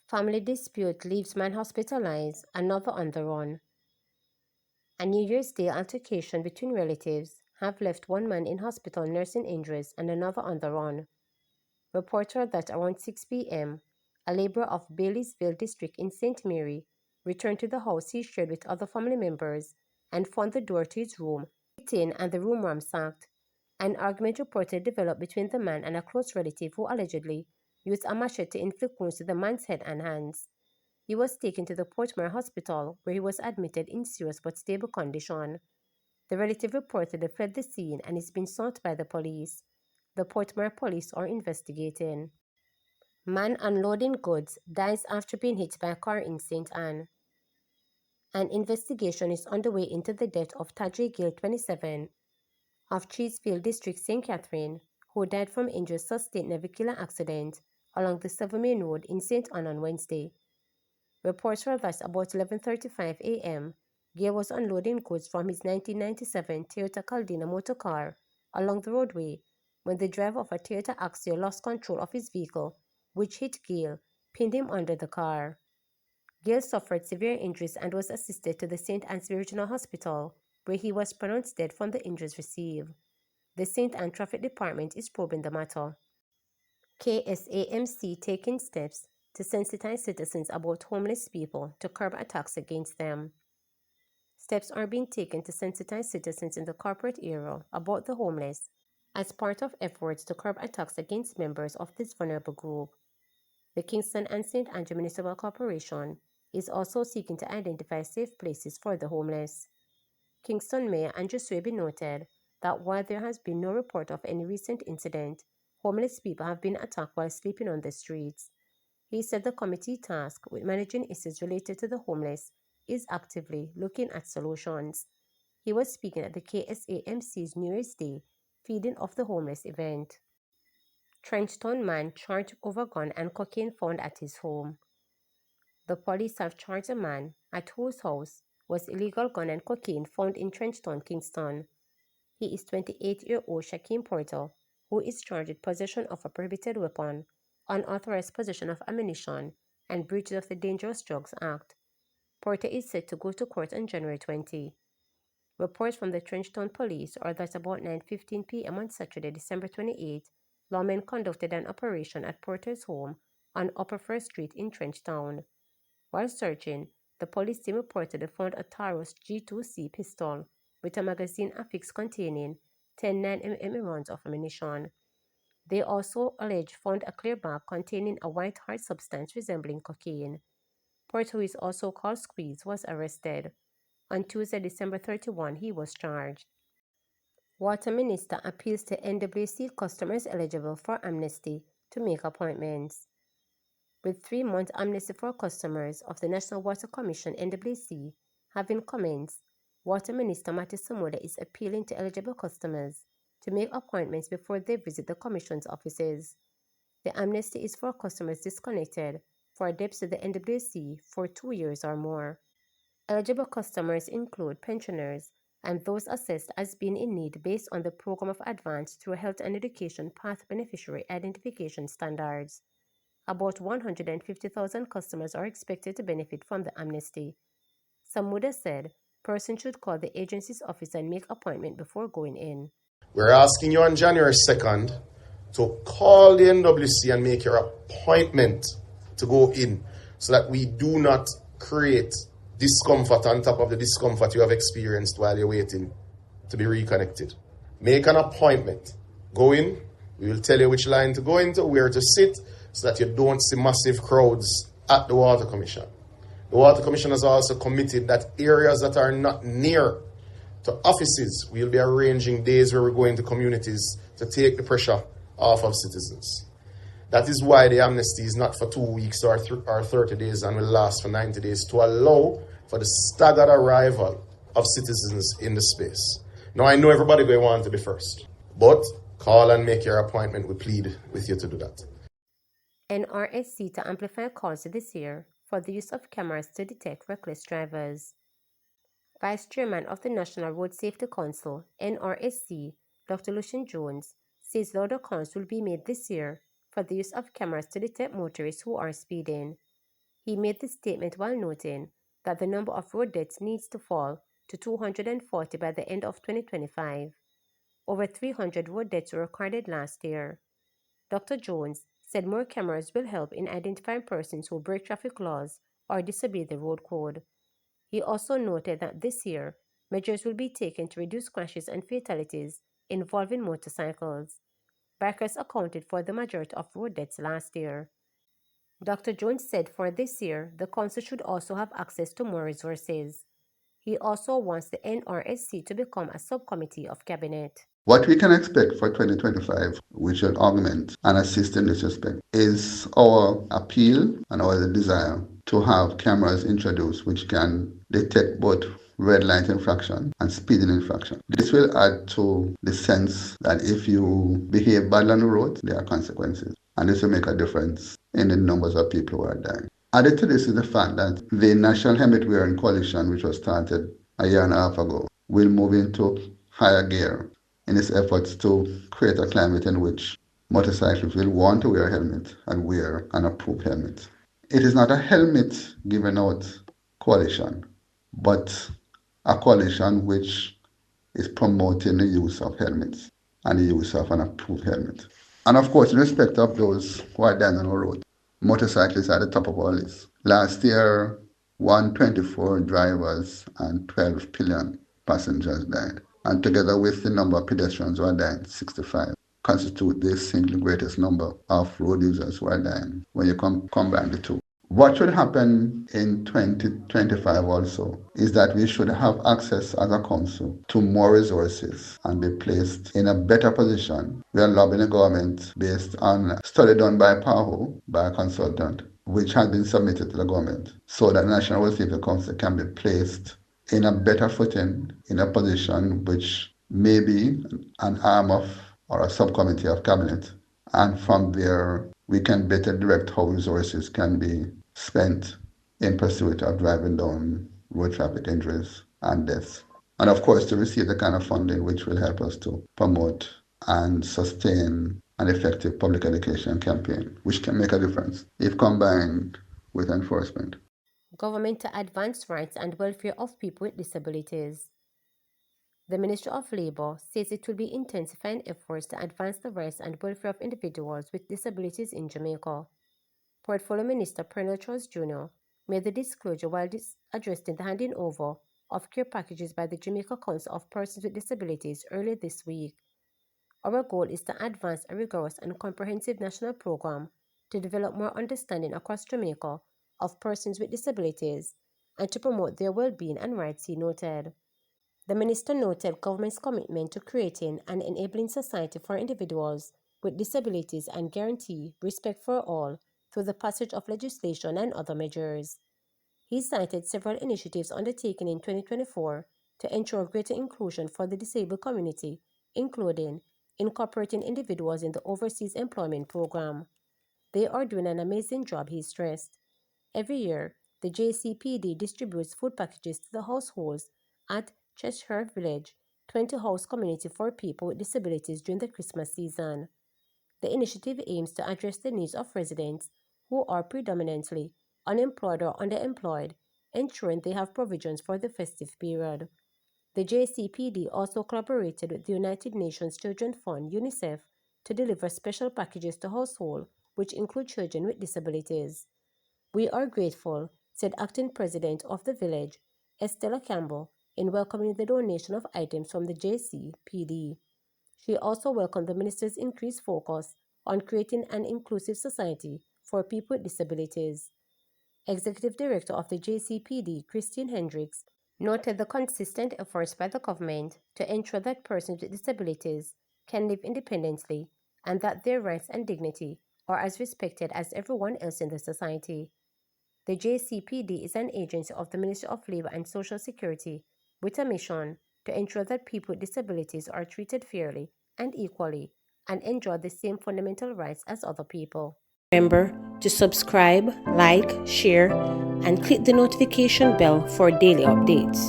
Family dispute leaves man hospitalized, another on the run. A New Year's Day altercation between relatives have left one man in hospital nursing injuries and another on the run. Reported that around 6 p.m., a laborer of Baileysville district in St. Mary returned to the house he shared with other family members and found the door to his room kicked in and the room ransacked. An argument reportedly developed between the man and a close relative who allegedly used a machete to inflict wounds to the man's head and hands. He was taken to the Portmore Hospital, where he was admitted in serious but stable condition. The relative reportedly fled the scene and is being sought by the police. The Portmore police are investigating. Man unloading goods dies after being hit by a car in St. Anne. An investigation is underway into the death of Tadri Gill, 27, of Cheesefield District, St. Catherine, who died from injuries sustained in a vehicular accident along the Seven Main Road in St. Anne on Wednesday. Reports were that about 11:35 a.m., Gill was unloading goods from his 1997 Toyota Caldina motor car along the roadway when the driver of a Toyota Axia lost control of his vehicle, which hit Gill, pinned him under the car. Gill suffered severe injuries and was assisted to the St. Anne's Regional Hospital, where he was pronounced dead from the injuries received. The St. Anne Traffic Department is probing the matter. KSAMC taking steps to sensitize citizens about homeless people to curb attacks against them. Steps are being taken to sensitize citizens in the corporate area about the homeless as part of efforts to curb attacks against members of this vulnerable group. The Kingston and St. Andrew Municipal Corporation is also seeking to identify safe places for the homeless. Kingston Mayor Andrew Swaby noted that while there has been no report of any recent incident, homeless people have been attacked while sleeping on the streets. He said the committee tasked with managing issues related to the homeless is actively looking at solutions. He was speaking at the KSAMC's New Year's Day Feeding of the Homeless event. Trenchtown man charged over gun and cocaine found at his home. The police have charged a man at whose house was illegal gun and cocaine found in Trenchtown, Kingston. He is 28-year-old Shaquem Porter, who is charged with possession of a prohibited weapon, unauthorized possession of ammunition, and breach of the Dangerous Drugs Act. Porter is set to go to court on January 20. Reports from the Trenchtown police are that about 9:15 p.m. on Saturday, December 28, lawmen conducted an operation at Porter's home on Upper First Street in Trenchtown. While searching, the police team reportedly found a Taurus G2C pistol with a magazine affixed containing 10 9mm rounds of ammunition. They also alleged found a clear bag containing a white hard substance resembling cocaine. Porter, who is also called Squeeze, was arrested. On Tuesday, December 31, he was charged. Water Minister appeals to NWC customers eligible for amnesty to make appointments. With 3-month amnesty for customers of the National Water Commission (NWC) having commenced, Water Minister Matty Samoda is appealing to eligible customers to make appointments before they visit the Commission's offices. The amnesty is for customers disconnected for debts to the NWC for 2 years or more. Eligible customers include pensioners and those assessed as being in need based on the Program of Advance through Health and Education Path Beneficiary Identification Standards. About 150,000 customers are expected to benefit from the amnesty. Samuda said persons should call the agency's office and make appointment before going in. We're asking you on January 2nd to call the NWC and make your appointment to go in so that we do not create discomfort on top of the discomfort you have experienced while you're waiting to be reconnected. Make an appointment. Go in. We will tell you which line to go into, where to sit, so that you don't see massive crowds at the Water Commission. The Water Commission has also committed that areas that are not near to offices, we'll be arranging days where we're going to communities to take the pressure off of citizens. That is why the amnesty is not for 2 weeks or 30 days and will last for 90 days, to allow for the staggered arrival of citizens in the space. Now, I know everybody going to want to be first, but call and make your appointment. We plead with you to do that. NRSC to amplify calls this year for the use of cameras to detect reckless drivers. Vice Chairman of the National Road Safety Council, NRSC, Dr. Lucian Jones, says louder calls will be made this year for the use of cameras to detect motorists who are speeding. He made this statement while noting that the number of road deaths needs to fall to 240 by the end of 2025. Over 300 road deaths were recorded last year. Dr. Jones said more cameras will help in identifying persons who break traffic laws or disobey the road code. He also noted that this year, measures will be taken to reduce crashes and fatalities involving motorcycles. Bikers accounted for the majority of road deaths last year. Dr. Jones said for this year, the council should also have access to more resources. He also wants the NRSC to become a subcommittee of cabinet. What we can expect for 2025, which will augment and assist in this respect, is our appeal and our desire to have cameras introduced which can detect both red light infraction and speeding infraction. This will add to the sense that if you behave badly on the road, there are consequences. And this will make a difference in the numbers of people who are dying. Added to this is the fact that the National Helmet Wearing Coalition, which was started a year and a half ago, will move into higher gear in its efforts to create a climate in which motorcyclists will want to wear a helmet and wear an approved helmet. It is not a helmet given out coalition, but a coalition which is promoting the use of helmets and the use of an approved helmet. And of course, in respect of those who are dying on the road, motorcyclists are at the top of our list. Last year, 124 drivers and 12 pillion passengers died. And together with the number of pedestrians who are dying, 65, constitute the single greatest number of road users who are dying when you combine the two. What should happen in 2025 also is that we should have access as a council to more resources and be placed in a better position. We are lobbying the government based on a study done by PAHO, by a consultant, which has been submitted to the government, so that the National Road Safety Council can be placed in a better footing, in a position which may be an arm of or a subcommittee of cabinet. And from there, we can better direct how resources can be spent in pursuit of driving down road traffic injuries and deaths. And of course, to receive the kind of funding which will help us to promote and sustain an effective public education campaign, which can make a difference if combined with enforcement. Government to advance rights and welfare of people with disabilities. The Ministry of Labour says it will be intensifying efforts to advance the rights and welfare of individuals with disabilities in Jamaica. Portfolio Minister Pernell Charles Jr. made the disclosure while addressing the handing over of care packages by the Jamaica Council of Persons with Disabilities earlier this week. Our goal is to advance a rigorous and comprehensive national program to develop more understanding across Jamaica of persons with disabilities and to promote their well-being and rights, he noted. The minister noted government's commitment to creating an enabling society for individuals with disabilities and guarantee respect for all through the passage of legislation and other measures. He cited several initiatives undertaken in 2024 to ensure greater inclusion for the disabled community, including incorporating individuals in the Overseas Employment Program. They are doing an amazing job, he stressed. Every year, the JCPD distributes food packages to the households at Cheshire Village, 20 house community for people with disabilities during the Christmas season. The initiative aims to address the needs of residents who are predominantly unemployed or underemployed, ensuring they have provisions for the festive period. The JCPD also collaborated with the United Nations Children's Fund, UNICEF, to deliver special packages to households, which include children with disabilities. We are grateful, said acting president of the village, Estella Campbell, in welcoming the donation of items from the JCPD. She also welcomed the minister's increased focus on creating an inclusive society for people with disabilities. Executive Director of the JCPD, Christine Hendricks, noted the consistent efforts by the government to ensure that persons with disabilities can live independently and that their rights and dignity are as respected as everyone else in the society. The JCPD is an agency of the Ministry of Labour and Social Security with a mission to ensure that people with disabilities are treated fairly and equally and enjoy the same fundamental rights as other people. Remember to subscribe, like, share, and click the notification bell for daily updates.